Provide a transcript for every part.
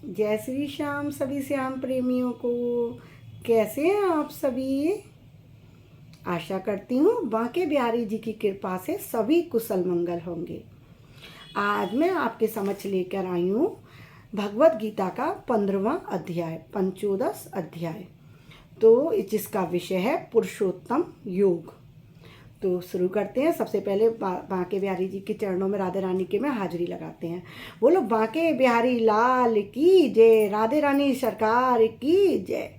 जय श्री श्याम सभी श्याम प्रेमियों को। कैसे हैं आप सभी? आशा करती हूँ बांके बिहारी जी की कृपा से सभी कुशल मंगल होंगे। आज मैं आपके समक्ष लेकर आई हूँ भगवत गीता का 15वां अध्याय, पंचोदश अध्याय, तो जिसका विषय है पुरुषोत्तम योग। तो शुरू करते हैं। सबसे पहले बांके बिहारी जी के चरणों में राधे रानी के में हाजिरी लगाते हैं। बोलो बांके बिहारी लाल की जय, राधे रानी सरकार की जय।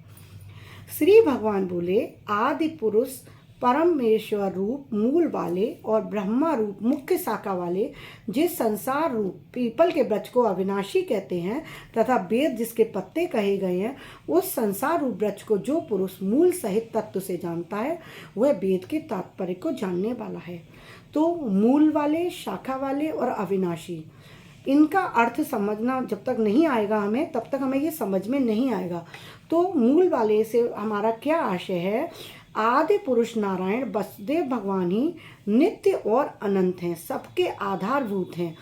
श्री भगवान बोले, आदि पुरुष परमेश्वर रूप मूल वाले और ब्रह्मा रूप मुख्य शाखा वाले, जिस संसार रूप पीपल के वृक्ष को अविनाशी कहते हैं तथा वेद जिसके पत्ते कहे गए हैं, उस संसार रूप वृक्ष को जो पुरुष मूल सहित तत्व से जानता है वह वेद के तात्पर्य को जानने वाला है। तो मूल वाले, शाखा वाले और अविनाशी, इनका अर्थ समझना जब तक नहीं आएगा हमें, तब तक हमें ये समझ में नहीं आएगा। तो मूल वाले से हमारा क्या आशय है? आदि पुरुष नारायण वसुदेव भगवान ही नित्य और अनंत हैं, सबके आधारभूत हैं,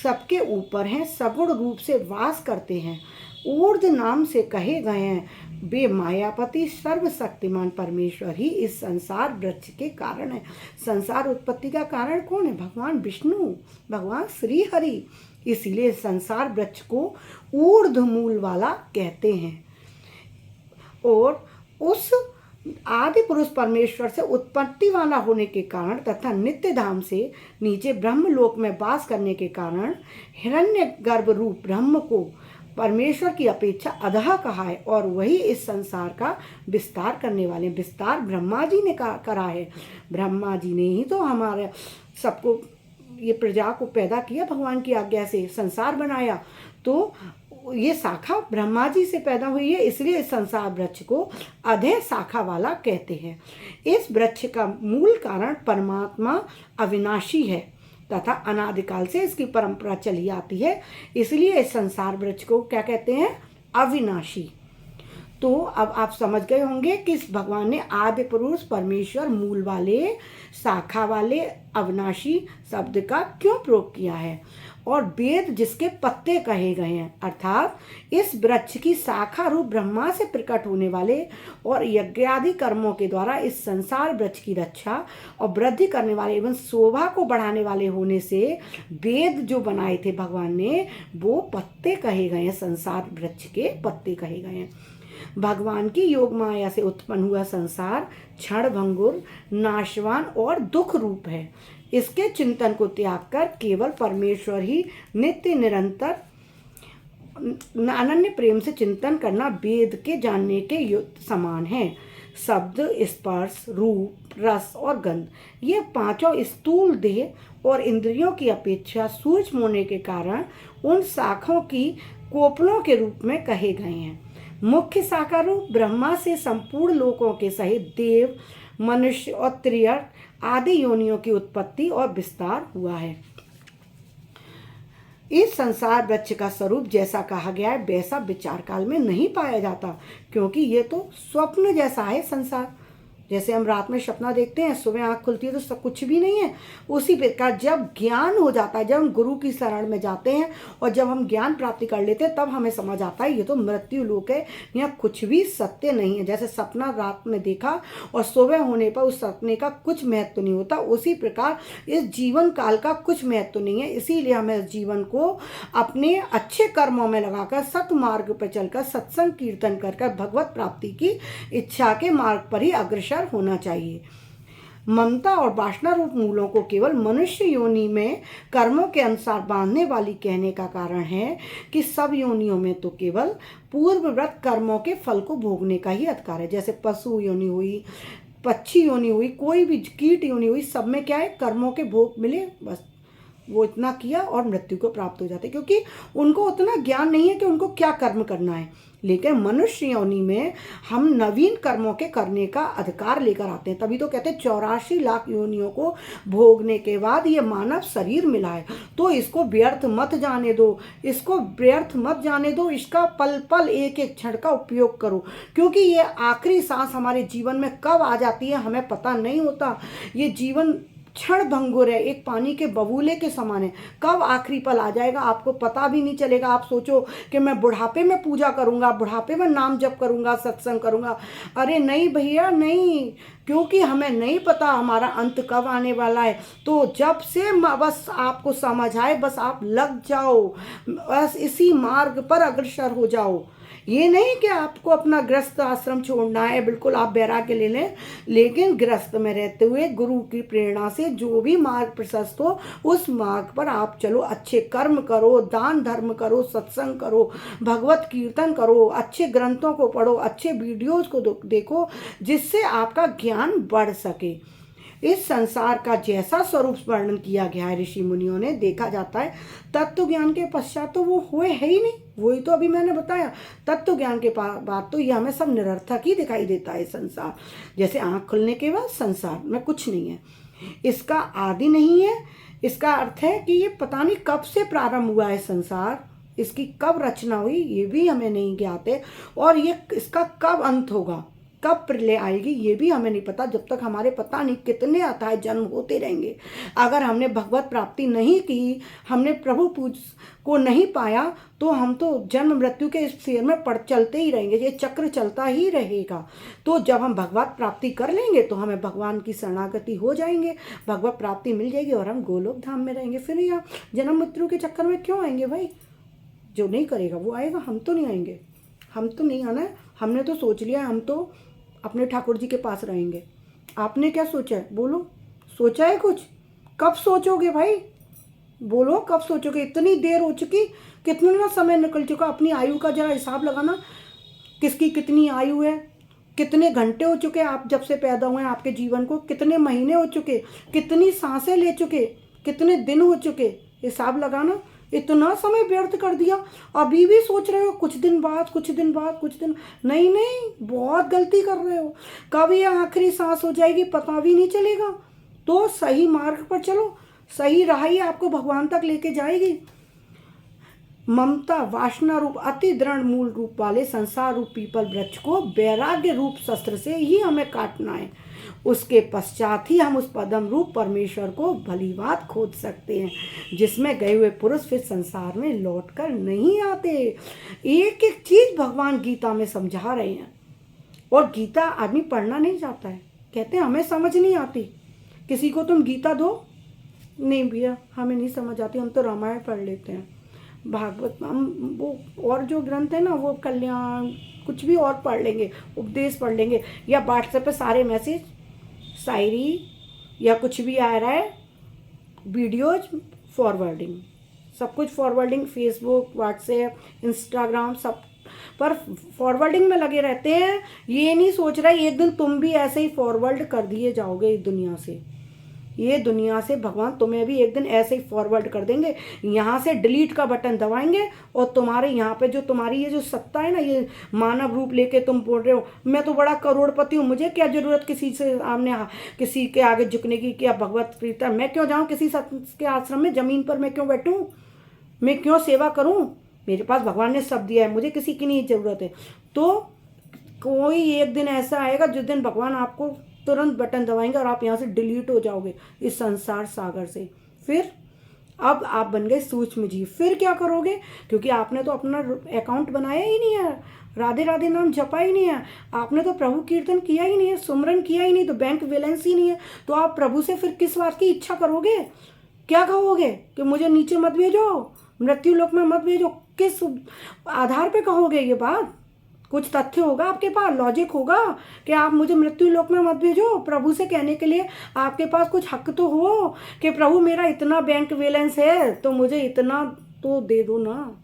सबके ऊपर हैं, सगुण रूप से वास करते हैं, ऊर्ध नाम से कहे गए हैं। वे मायापति सर्वशक्तिमान परमेश्वर ही इस संसार वृक्ष के कारण है। संसार उत्पत्ति का कारण कौन है? भगवान विष्णु, भगवान श्री हरि। इसीलिए संसार वृक्ष को ऊर्ध मूल वाला कहते हैं। और उस आदि पुरुष परमेश्वर से उत्पत्ति वाला होने के कारण तथा नित्य धाम से नीचे ब्रह्मलोक में वास करने के कारण हिरण्य गर्भ रूप ब्रह्म को परमेश्वर की अपेक्षा अधः कहा है, और वही इस संसार का विस्तार करने वाले। विस्तार ब्रह्मा जी ने करा है। ब्रह्मा जी ने ही तो हमारे सबको, ये प्रजा को पैदा किया, भगवान की आज्ञा से संसार बनाया। तो ये शाखा ब्रह्मा जी से पैदा हुई है, इसलिए इस संसार वृक्ष को अधे शाखा वाला कहते हैं। इस वृक्ष का मूल कारण परमात्मा अविनाशी है तथा अनादिकाल से इसकी परंपरा चली आती है, इसलिए इस संसार वृक्ष को क्या कहते हैं? अविनाशी। तो अब आप समझ गए होंगे कि इस भगवान ने आदि पुरुष परमेश्वर मूल वाले, शाखा वाले, अविनाशी शब्द का क्यों प्रयोग किया है, और वेद जिसके पत्ते कहे गए हैं, अर्थात इस वृक्ष की शाखा रूप ब्रह्मा से प्रकट होने वाले और यज्ञादि कर्मों के द्वारा इस संसार वृक्ष की रक्षा और वृद्धि करने वाले एवं शोभा को बढ़ाने वाले होने से वेद जो बनाए थे भगवान ने, वो पत्ते कहे गए हैं, संसार वृक्ष के पत्ते कहे गए हैं। भगवान की योग माया से उत्पन्न हुआ संसार क्षण भंगुर, नाशवान और दुख रूप है। इसके चिंतन को त्याग कर केवल परमेश्वर ही नित्य निरंतर अनन्य प्रेम से चिंतन करना वेद के जानने के समान है। शब्द, स्पर्श, रूप, रस और गंध, ये पांचों स्थूल देह और इंद्रियों की अपेक्षा सूक्ष्म होने के कारण उन शाखाओं की कोपलों के रूप में कहे गए हैं। मुख्य शाखा रूप ब्रह्मा से संपूर्ण लोकों के सहित देव, मनुष्य और त्रियर्थ आदि योनियों की उत्पत्ति और विस्तार हुआ है। इस संसार वृक्ष का स्वरूप जैसा कहा गया है वैसा विचार काल में नहीं पाया जाता, क्योंकि ये तो स्वप्न जैसा है संसार। जैसे हम रात में सपना देखते हैं, सुबह आँख खुलती है तो सब कुछ भी नहीं है। उसी प्रकार जब ज्ञान हो जाता है, जब हम गुरु की शरण में जाते हैं और जब हम ज्ञान प्राप्ति कर लेते हैं, तब हमें समझ आता है ये तो मृत्यु लोक है, यहाँ कुछ भी सत्य नहीं है। जैसे सपना रात में देखा और सुबह होने पर उस सपने का कुछ महत्व नहीं होता, उसी प्रकार इस जीवन काल का कुछ महत्व नहीं है। इसीलिए हमें इस जीवन को अपने अच्छे कर्मों में लगाकर सतमार्ग पर चलकर सत्संग कीर्तन कर भगवत प्राप्ति की इच्छा के मार्ग पर ही अग्रसर होना चाहिए। ममता और वासना रूप मूलों को केवल मनुष्य योनि में कर्मों के अनुसार बांधने वाली कहने का कारण है कि सब योनियों में तो केवल पूर्वव्रत कर्मों के फल को भोगने का ही अधिकार है। जैसे पशु योनि हुई, पक्षी योनि हुई, कोई भी कीट योनि हुई, सब में क्या है? कर्मों के भोग मिले, बस वो इतना किया और मृत्यु को प्राप्त हो जाते, क्योंकि उनको उतना ज्ञान नहीं है कि उनको क्या कर्म करना है। लेकिन मनुष्य योनि में हम नवीन कर्मों के करने का अधिकार लेकर आते हैं। तभी तो कहते हैं 84 लाख योनियों को भोगने के बाद ये मानव शरीर मिला है। तो इसको व्यर्थ मत जाने दो, इसको व्यर्थ मत जाने दो, इसका पल पल एक एक क्षण का उपयोग करो, क्योंकि ये आखिरी सांस हमारे जीवन में कब आ जाती है हमें पता नहीं होता। ये जीवन क्षण भंगुर है, एक पानी के बबूले के समान है। कब आखिरी पल आ जाएगा आपको पता भी नहीं चलेगा। आप सोचो कि मैं बुढ़ापे में पूजा करूँगा, बुढ़ापे में नाम जप करूँगा, सत्संग करूँगा। अरे नहीं भैया नहीं, क्योंकि हमें नहीं पता हमारा अंत कब आने वाला है। तो जब से बस आपको समझ आए बस आप लग जाओ, बस इसी मार्ग पर अग्रसर हो जाओ। ये नहीं कि आपको अपना गृहस्थ आश्रम छोड़ना है, बिल्कुल आप वैराग्य ले लें, लेकिन गृहस्थ में रहते हुए गुरु की प्रेरणा से जो भी मार्ग प्रशस्त हो उस मार्ग पर आप चलो। अच्छे कर्म करो, दान धर्म करो, सत्संग करो, भगवत कीर्तन करो, अच्छे ग्रंथों को पढ़ो, अच्छे वीडियोज को देखो, जिससे आपका ज्ञान बढ़ सके। इस संसार का जैसा स्वरूप वर्णन किया गया है ऋषि मुनियों ने, देखा जाता है तत्व ज्ञान के पश्चात तो वो हुए है ही नहीं। वही तो अभी मैंने बताया, तत्व ज्ञान के बाद तो ये हमें सब निरर्थक ही दिखाई देता है संसार। जैसे आँख खुलने के बाद संसार में कुछ नहीं है, इसका आदि नहीं है। इसका अर्थ है कि ये पता नहीं कब से प्रारंभ हुआ है संसार, इसकी कब रचना हुई ये भी हमें नहीं ज्ञात है, और ये इसका कब अंत होगा, कब प्रलय आएगी ये भी हमें नहीं पता। जब तक हमारे पता नहीं कितने अथाह जन्म होते रहेंगे। अगर हमने भगवत प्राप्ति नहीं की, हमने प्रभु पूज को नहीं पाया, तो हम तो जन्म मृत्यु के इस फेर में चलते ही रहेंगे, ये चक्र चलता ही रहेगा। तो जब हम भगवत प्राप्ति कर लेंगे तो हमें भगवान की शरणागति हो जाएंगे, भगवत प्राप्ति मिल जाएगी और हम गोलोक धाम में रहेंगे। फिर यहाँ जन्म मृत्यु के चक्कर में क्यों आएंगे भाई? जो नहीं करेगा वो आएगा, हम तो नहीं आएंगे, हम तो नहीं आना है। हमने तो सोच लिया हम तो अपने ठाकुर जी के पास रहेंगे। आपने क्या सोचा है? बोलो, सोचा है कुछ? कब सोचोगे भाई? बोलो कब सोचोगे? इतनी देर हो चुकी, कितना समय निकल चुका। अपनी आयु का जरा हिसाब लगाना, किसकी कितनी आयु है, कितने घंटे हो चुके आप जब से पैदा हुए आपके जीवन को, कितने महीने हो चुके, कितनी सांसें ले चुके, कितने दिन हो चुके, हिसाब लगाना। इतना समय व्यर्थ कर दिया, अभी भी सोच रहे हो कुछ दिन बाद, कुछ दिन बाद, कुछ दिन। नहीं नहीं, बहुत गलती कर रहे हो। कब ये आखिरी सांस हो जाएगी पता भी नहीं चलेगा। तो सही मार्ग पर चलो, सही राह ही आपको भगवान तक लेके जाएगी। ममता वासना रूप अति दृढ़ मूल रूप वाले संसार रूप पीपल वृक्ष को वैराग्य रूप शस्त्र से ही हमें काटना है। उसके पश्चात ही हम उस पदम रूप परमेश्वर को भलीभांति खोज सकते हैं, जिसमें गए हुए पुरुष फिर संसार में लौटकर नहीं आते। एक एक चीज भगवान गीता में समझा रहे हैं, और गीता आदमी पढ़ना नहीं चाहता है, कहते हैं हमें समझ नहीं आती। किसी को तुम गीता दो, नहीं भैया हमें नहीं समझ आती, हम तो रामायण पढ़ लेते हैं, भागवत, हम वो और जो ग्रंथ है ना वो कल्याण कुछ भी और पढ़ लेंगे, उपदेश पढ़ लेंगे, या व्हाट्सएप पे सारे मैसेज, शायरी या कुछ भी आ रहा है, वीडियोज फॉरवर्डिंग, सब कुछ फॉरवर्डिंग, फेसबुक, व्हाट्सएप, इंस्टाग्राम, सब पर फॉरवर्डिंग में लगे रहते हैं। ये नहीं सोच रहा एक दिन तुम भी ऐसे ही फॉरवर्ड कर दिए जाओगे इस दुनिया से। ये दुनिया से भगवान तुम्हें भी एक दिन ऐसे ही फॉरवर्ड कर देंगे। यहाँ से डिलीट का बटन दबाएंगे और तुम्हारे यहाँ पे जो तुम्हारी ये जो सत्ता है ना, ये मानव रूप लेके तुम बोल रहे हो मैं तो बड़ा करोड़पति हूँ, मुझे क्या जरूरत किसी से सामने किसी के आगे झुकने की, क्या भगवत प्रीता, मैं क्यों जाऊँ किसी सत्य के आश्रम में, जमीन पर मैं क्यों बैठूँ, मैं क्यों सेवा करूँ, मेरे पास भगवान ने सब दिया है, मुझे किसी की नहीं ज़रूरत है। तो कोई एक दिन ऐसा आएगा जिस दिन भगवान आपको तुरंत बटन दबाएंगे और आप यहाँ से डिलीट हो जाओगे इस संसार सागर से। फिर अब आप बन गए सूक्ष्म जीव, फिर क्या करोगे? क्योंकि आपने तो अपना अकाउंट बनाया ही नहीं है, राधे राधे नाम जपा ही नहीं है, आपने तो प्रभु कीर्तन किया ही नहीं है, सुमरन किया ही नहीं, तो बैंक बैलेंस ही नहीं है, तो आप प्रभु से फिर किस बात की इच्छा करोगे? क्या कहोगे कि मुझे नीचे मत भेजो, मृत्यु लोक में मत भेजो? किस आधार पे कहोगे ये बात? कुछ तथ्य होगा आपके पास, लॉजिक होगा कि आप मुझे मृत्यु लोक में मत भेजो। प्रभु से कहने के लिए आपके पास कुछ हक तो हो कि प्रभु मेरा इतना बैंक बैलेंस है तो मुझे इतना तो दे दो ना,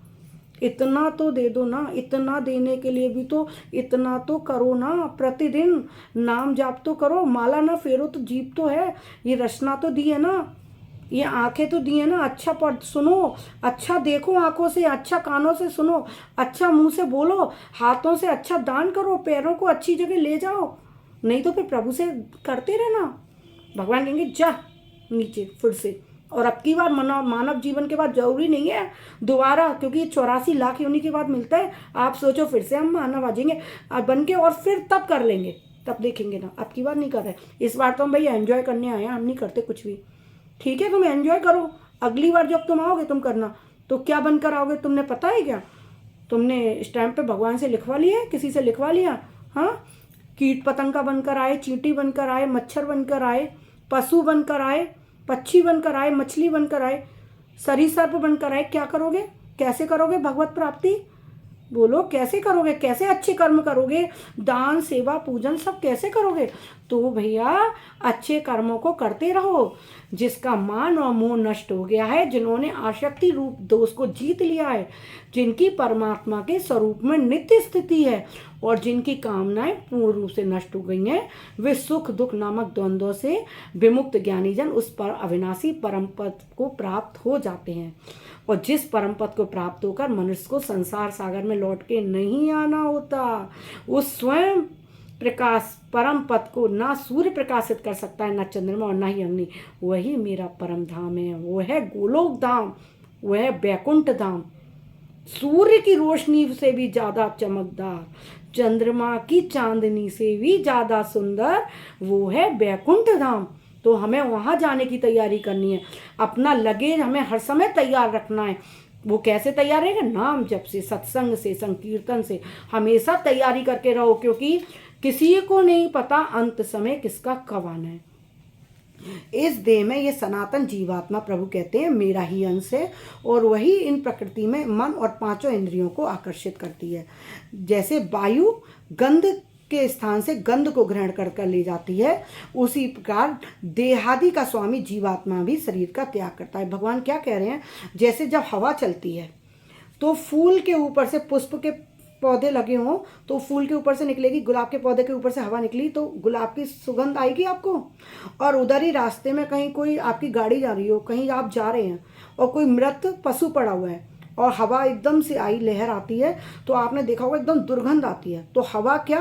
इतना तो दे दो ना। इतना देने के लिए भी तो इतना तो करो ना, प्रतिदिन नाम जाप तो करो, माला ना फेरो तो जीप तो है, ये रचना तो दी है ना, ये आंखें तो दी है ना, अच्छा पढ़ सुनो, अच्छा देखो आंखों से, अच्छा कानों से सुनो, अच्छा मुंह से बोलो, हाथों से अच्छा दान करो, पैरों को अच्छी जगह ले जाओ। नहीं तो फिर प्रभु से करते रहना, भगवान कहेंगे जा नीचे फिर से। और अब की बार मानव जीवन के बाद जरूरी नहीं है दोबारा, क्योंकि 84 लाख योनि के बाद मिलता है। आप सोचो फिर से हम मानव आ जाएंगे बन के, और फिर तब कर लेंगे, तब देखेंगे ना। अब की बार नहीं कर रहे, इस बार तो हम भैया एंजॉय करने आए हैं, हम नहीं करते कुछ भी। ठीक है, तुम एंजॉय करो, अगली बार जब तुम आओगे तुम करना। तो क्या बनकर आओगे तुमने पता है क्या? तुमने स्टैम्प पे भगवान से लिखवा लिया है, किसी से लिखवा लिया? हाँ, कीट पतंगा बनकर आए, चींटी बनकर आए, मच्छर बनकर आए, पशु बनकर आए, पक्षी बनकर आए, मछली बनकर आए, सरीसर्प बनकर आए, क्या करोगे? कैसे करोगे भगवत प्राप्ति? बोलो कैसे करोगे? कैसे अच्छे कर्म करोगे? दान सेवा पूजन सब कैसे करोगे? तो भैया अच्छे कर्मों को करते रहो। जिसका मान और मोह नष्ट हो गया है, जिन्होंने आसक्ति रूप दोष को जीत लिया है, जिनकी परमात्मा के स्वरूप में नित्य स्थिति है और जिनकी कामनाएं पूर्ण रूप से नष्ट हो गई हैं, वे सुख दुख नामक द्वंद्वों से विमुक्त ज्ञानी जन उस पर अविनाशी परम पद को प्राप्त हो जाते हैं। और जिस परम पद को प्राप्त होकर मनुष्य को संसार सागर में लौट के नहीं आना होता, उस स्वयं प्रकाश परम पद को ना सूर्य प्रकाशित कर सकता है, ना चंद्रमा और ना ही अग्नि। वही मेरा परम धाम है, वो है गोलोक धाम, वो है बैकुंठ धाम। सूर्य की रोशनी से भी ज़्यादा चमकदार, चंद्रमा की चांदनी से भी ज़्यादा सुंदर वो है बैकुंठ धाम। तो हमें वहाँ जाने की तैयारी करनी है। अपना लगेज हमें हर समय तैयार रखना है। वो कैसे तैयार रहेगा? नाम जप से, सत्संग से, संकीर्तन से हमेशा तैयारी करके रहो, क्योंकि किसी को नहीं पता अंत समय किसका कब आना है। इस देह में ये सनातन जीवात्मा प्रभु कहते हैं मेरा ही अंश है, और वही इन प्रकृति में मन और पांचों इंद्रियों को आकर्षित करती है। जैसे वायु गंध के स्थान से गंध को ग्रहण कर ले जाती है, उसी प्रकार देहादि का स्वामी जीवात्मा भी शरीर का त्याग करता है। भगवान क्या कह रहे हैं? जैसे जब हवा चलती है तो फूल के ऊपर से पुष्प के पौधे लगे हों तो फूल के ऊपर से निकलेगी, गुलाब के पौधे के ऊपर से हवा निकली तो गुलाब की सुगंध आएगी आपको। और उधर ही रास्ते में कहीं कोई आपकी गाड़ी जा रही हो, कहीं आप जा रहे हैं और कोई मृत पशु पड़ा हुआ है और हवा एकदम से आई, लहर आती है, तो आपने देखा होगा एकदम दुर्गंध आती है। तो हवा क्या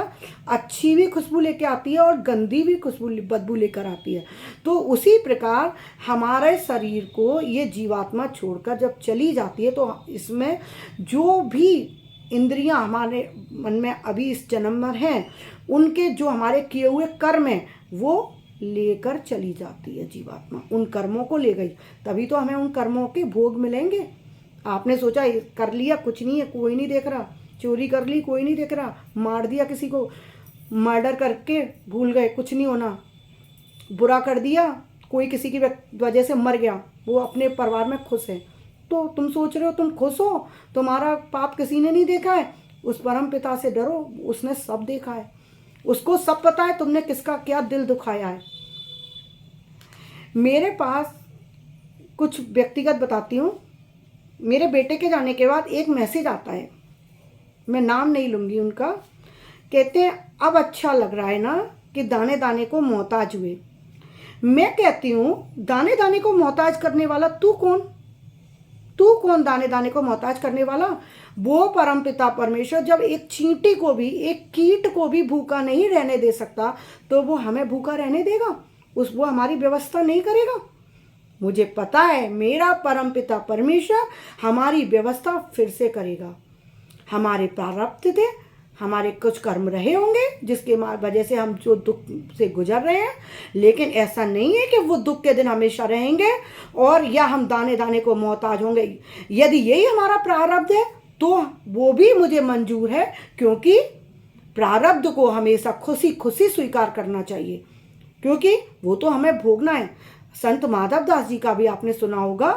अच्छी भी खुशबू लेके आती है और गंदी भी खुशबू बदबू लेकर आती है। तो उसी प्रकार हमारे शरीर को ये जीवात्मा छोड़कर जब चली जाती है तो इसमें जो भी इंद्रियां हमारे मन में अभी इस जन्म में हैं, उनके जो हमारे किए हुए कर्म हैं वो लेकर चली जाती है जीवात्मा। उन कर्मों को ले गई, तभी तो हमें उन कर्मों के भोग मिलेंगे। आपने सोचा कर लिया, कुछ नहीं है, कोई नहीं देख रहा, चोरी कर ली कोई नहीं देख रहा, मार दिया किसी को, मर्डर करके भूल गए, कुछ नहीं होना, बुरा कर दिया, कोई किसी की वजह से मर गया, वो अपने परिवार में खुश है। तो तुम सोच रहे हो तुम खुश हो, तुम्हारा पाप किसी ने नहीं देखा है। उस परम पिता से डरो, उसने सब देखा है, उसको सब पता है तुमने किसका क्या दिल दुखाया है। मेरे पास कुछ व्यक्तिगत बताती हूँ। मेरे बेटे के जाने के बाद एक मैसेज आता है, मैं नाम नहीं लूँगी उनका। कहते हैं अब अच्छा लग रहा है ना कि दाने दाने को मोहताज हुए। मैं कहती हूँ दाने दाने को मोहताज करने वाला तू कौन? तू कौन दाने दाने को मोहताज करने वाला? वो परमपिता परमेश्वर जब एक चींटी को भी, एक कीट को भी भूखा नहीं रहने दे सकता, तो वो हमें भूखा रहने देगा? वो हमारी व्यवस्था नहीं करेगा? मुझे पता है मेरा परमपिता परमेश्वर हमारी व्यवस्था फिर से करेगा। हमारे प्रारब्ध थे, हमारे कुछ कर्म रहे होंगे जिसके वजह से हम जो दुख से गुजर रहे हैं, लेकिन ऐसा नहीं है कि वो दुख के दिन हमेशा रहेंगे और या हम दाने दाने को मोहताज होंगे। यदि यही हमारा प्रारब्ध है तो वो भी मुझे मंजूर है, क्योंकि प्रारब्ध को हमेशा खुशी खुशी स्वीकार करना चाहिए, क्योंकि वो तो हमें भोगना है। संत माधव दास जी का भी आपने सुना होगा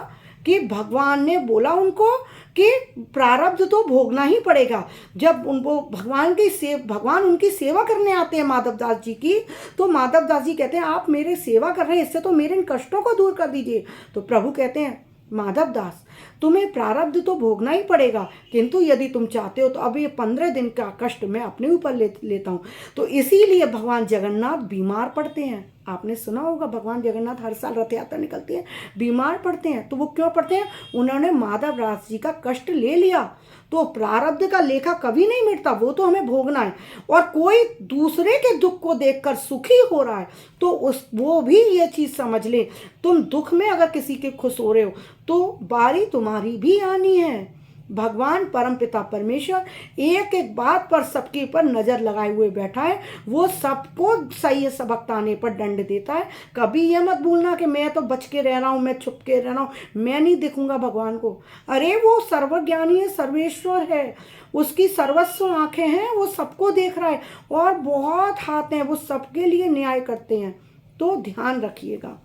कि भगवान ने बोला उनको कि प्रारब्ध तो भोगना ही पड़ेगा। जब उनको भगवान उनकी सेवा करने आते हैं माधव दास जी की, तो माधव दास जी कहते हैं आप मेरे सेवा कर रहे हैं, इससे तो मेरे इन कष्टों को दूर कर दीजिए। तो प्रभु कहते हैं माधव दास तुम्हें प्रारब्ध तो भोगना ही पड़ेगा, किंतु यदि तुम चाहते हो तो अब ये 15 दिन का कष्ट मैं अपने ऊपर लेता हूँ। तो इसीलिए भगवान जगन्नाथ बीमार पड़ते हैं। आपने सुना होगा भगवान जगन्नाथ हर साल रथ यात्रा निकलती है, बीमार पड़ते हैं। तो वो क्यों पड़ते हैं? उन्होंने माधव दास जी का कष्ट ले लिया। तो प्रारब्ध का लेखा कभी नहीं मिटता, वो तो हमें भोगना है। और कोई दूसरे के दुख को देखकर सुखी हो रहा है तो वो भी ये चीज़ समझ ले, तुम दुख में अगर किसी के खुश हो रहे हो तो बारी तुम्हारी भी आनी है। भगवान परमपिता परमेश्वर एक एक बात पर सबके ऊपर नज़र लगाए हुए बैठा है। वो सबको सही सबक आने पर दंड देता है। कभी ये मत भूलना कि मैं तो बच के रह रहा हूँ, मैं छुप के रह रहा हूँ, मैं नहीं दिखूंगा भगवान को। अरे वो सर्वज्ञानी है, सर्वेश्वर है, उसकी सर्वस्व आंखें हैं, वो सबको देख रहा है और बहुत हाथ हैं, वो सबके लिए न्याय करते हैं। तो ध्यान रखिएगा।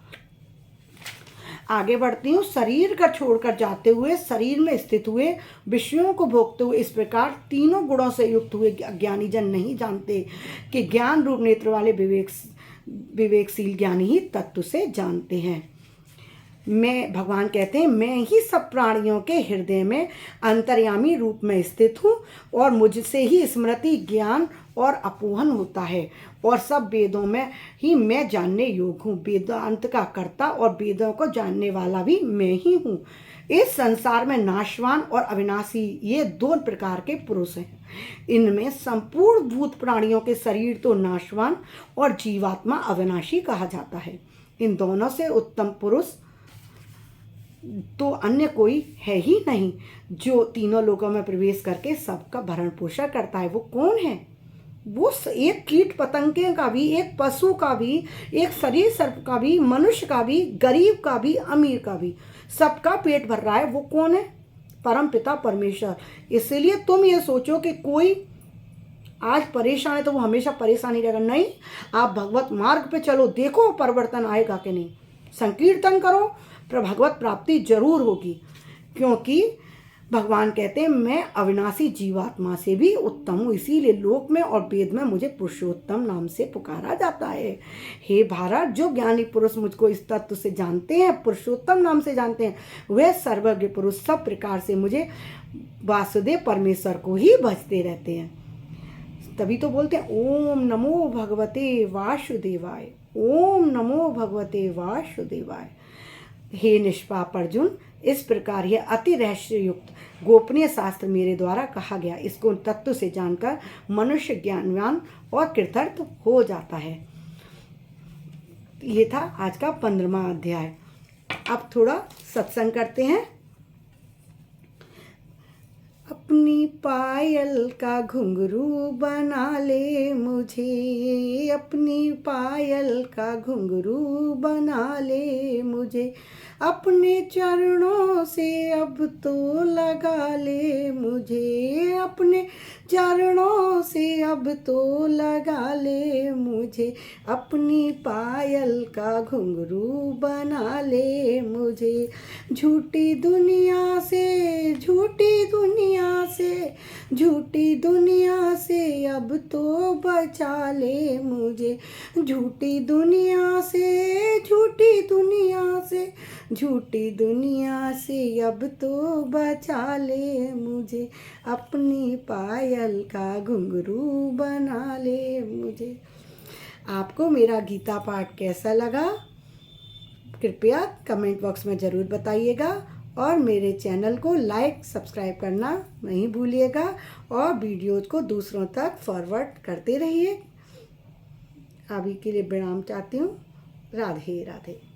आगे बढ़ती हूँ। शरीर का छोड़कर जाते हुए शरीर में स्थित हुए विषयों को भोगते हुए इस प्रकार तीनों गुणों से युक्त हुए अज्ञानी जन नहीं जानते कि ज्ञान रूप नेत्र वाले विवेकशील ज्ञानी ही तत्व से जानते हैं। मैं, भगवान कहते हैं, मैं ही सब प्राणियों के हृदय में अंतर्यामी रूप में स्थित हूँ और मुझसे ही स्मृति, ज्ञान और अपोहन होता है और सब वेदों में ही मैं जानने योग्य हूँ। वेदांत का कर्ता और वेदों को जानने वाला भी मैं ही हूँ। इस संसार में नाशवान और अविनाशी ये दो प्रकार के पुरुष हैं। इनमें संपूर्ण भूत प्राणियों के शरीर तो नाशवान और जीवात्मा अविनाशी कहा जाता है। इन दोनों से उत्तम पुरुष तो अन्य कोई है ही नहीं, जो तीनों लोकों में प्रवेश करके सबका भरण पोषण करता है। वो कौन है? वो एक कीट पतंगे का भी, एक पशु का भी, एक शरीर सर्प का भी, मनुष्य का भी, गरीब का भी, अमीर का भी, सबका पेट भर रहा है। वो कौन है? परम पिता परमेश्वर। इसलिए तुम ये सोचो कि कोई आज परेशान है तो वो हमेशा परेशान ही रहेगा। नहीं, आप भगवत मार्ग पे चलो, देखो परिवर्तन आएगा कि नहीं। संकीर्तन करो, पर भगवत प्राप्ति जरूर होगी, क्योंकि भगवान कहते हैं मैं अविनाशी जीवात्मा से भी उत्तम हूँ। इसीलिए लोक में और वेद में मुझे पुरुषोत्तम नाम से पुकारा जाता है। हे भारत, जो ज्ञानी पुरुष मुझको इस तत्व से जानते हैं, पुरुषोत्तम नाम से जानते हैं, वह सर्वज्ञ पुरुष सब प्रकार से मुझे वासुदेव परमेश्वर को ही भजते रहते हैं। तभी तो बोलते हैं ओम नमो भगवते वासुदेवाय, ओम नमो भगवते वासुदेवाय। हे निष्पाप अर्जुन, इस प्रकार यह अति रहस्य युक्त गोपनीय शास्त्र मेरे द्वारा कहा गया। इसको तत्व से जानकर मनुष्य ज्ञानवान और कृतार्थ हो जाता है। ये था आज का 15वां अध्याय। अब थोड़ा सत्संग करते हैं। अपनी पायल का घुंघरू बना ले मुझे, अपनी पायल का घुंघरू बना ले मुझे, अपने चरणों से अब तो लगा ले मुझे, अपने चरणों से अब तो लगा ले मुझे, अपनी पायल का घुंघरू बना ले मुझे। झूठी दुनिया से, झूठी दुनिया से, झूठी दुनिया से अब तो बचा ले मुझे, झूठी दुनिया से, झूठी दुनिया से, झूठी दुनिया से अब तो बचा ले मुझे, अपनी पायल का घुंघरू बना ले मुझे। आपको मेरा गीता पाठ कैसा लगा? कृपया कमेंट बॉक्स में ज़रूर बताइएगा और मेरे चैनल को लाइक सब्सक्राइब करना नहीं भूलिएगा और वीडियोज़ को दूसरों तक फॉरवर्ड करते रहिए। अभी के लिए विराम चाहती हूँ। राधे राधे।